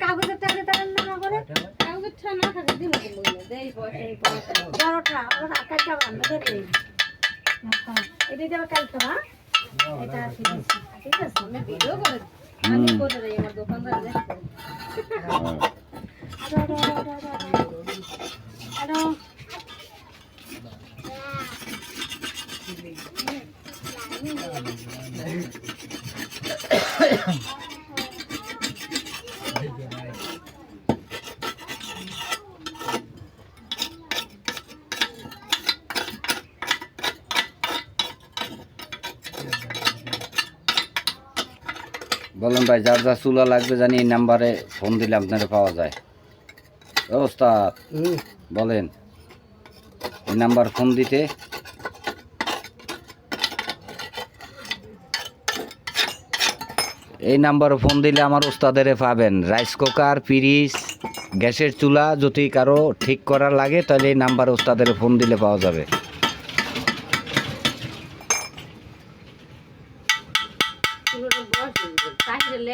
কাগজের টাকা তার না করে কাগজের টাকা না থাকে দিব দেই বড়টা ওর আকার কা বান্ধে দেই এটা যাবে কালকে না এটা ঠিক আছে আমি ভিডিও করে আমি করে দেই আমার দোকানদার দেখো আরো বলেন ভাই, যার যা চুলা লাগবে জানি এই নাম্বারে ফোন দিলে আপনারা পাওয়া যায়। ওস্তাদ বলেন এই নাম্বার ফোন দিতে। এই নাম্বারে ফোন দিলে আমার ওস্তাদেরে পাবেন। রাইস কুকার, ফ্রিজ, গ্যাসের চুলা যদি কারো ঠিক করার লাগে তাহলে এই নাম্বারে ওস্তাদেরে ফোন দিলে পাওয়া যাবে। বস তাহলে